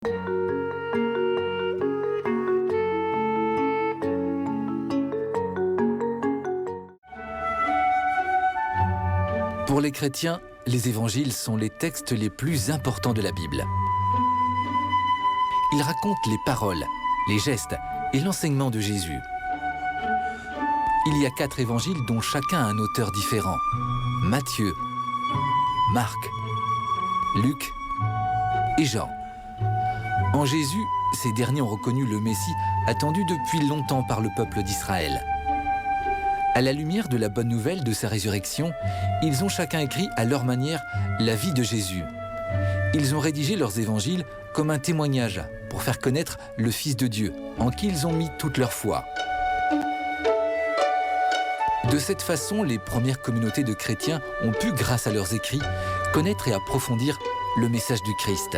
Pour les chrétiens, les évangiles sont les textes les plus importants de la Bible. Ils racontent les paroles, les gestes et l'enseignement de Jésus. Il y a 4 évangiles dont chacun a un auteur différent. Matthieu, Marc, Luc et Jean. En Jésus, ces derniers ont reconnu le Messie attendu depuis longtemps par le peuple d'Israël. À la lumière de la bonne nouvelle de sa résurrection, ils ont chacun écrit à leur manière la vie de Jésus. Ils ont rédigé leurs évangiles comme un témoignage pour faire connaître le Fils de Dieu, en qui ils ont mis toute leur foi. De cette façon, les premières communautés de chrétiens ont pu, grâce à leurs écrits, connaître et approfondir le message du Christ.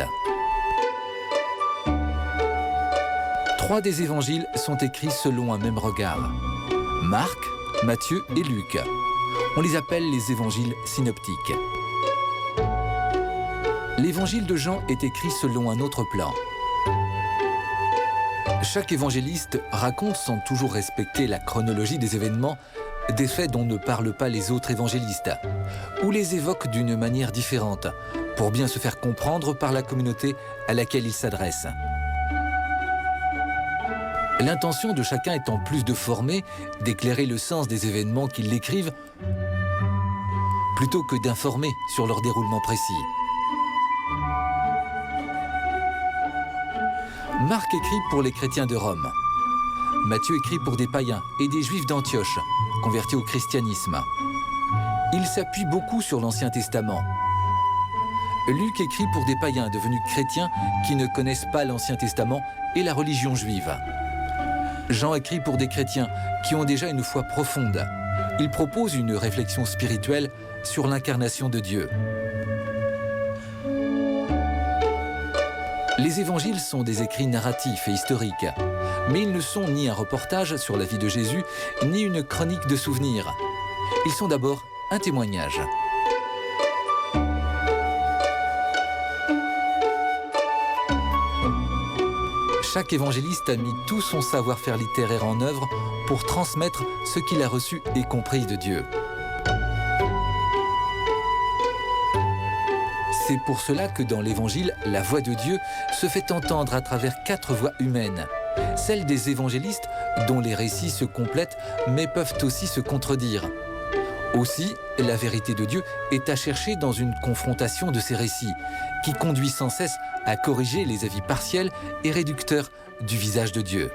3 des évangiles sont écrits selon un même regard. Marc, Matthieu et Luc. On les appelle les évangiles synoptiques. L'évangile de Jean est écrit selon un autre plan. Chaque évangéliste raconte sans toujours respecter la chronologie des événements des faits dont ne parlent pas les autres évangélistes, ou les évoque d'une manière différente, pour bien se faire comprendre par la communauté à laquelle il s'adresse. L'intention de chacun étant plus de former, d'éclairer le sens des événements qu'ils l'écrivent, plutôt que d'informer sur leur déroulement précis. Marc écrit pour les chrétiens de Rome. Matthieu écrit pour des païens et des juifs d'Antioche, convertis au christianisme. Il s'appuie beaucoup sur l'Ancien Testament. Luc écrit pour des païens devenus chrétiens qui ne connaissent pas l'Ancien Testament et la religion juive. Jean écrit pour des chrétiens qui ont déjà une foi profonde. Il propose une réflexion spirituelle sur l'incarnation de Dieu. Les évangiles sont des écrits narratifs et historiques, mais ils ne sont ni un reportage sur la vie de Jésus, ni une chronique de souvenirs. Ils sont d'abord un témoignage. Chaque évangéliste a mis tout son savoir-faire littéraire en œuvre pour transmettre ce qu'il a reçu et compris de Dieu. C'est pour cela que dans l'Évangile, la voix de Dieu se fait entendre à travers 4 voix humaines. Celles des évangélistes, dont les récits se complètent, mais peuvent aussi se contredire. Aussi, la vérité de Dieu est à chercher dans une confrontation de ces récits, qui conduit sans cesse à corriger les avis partiels et réducteurs du visage de Dieu.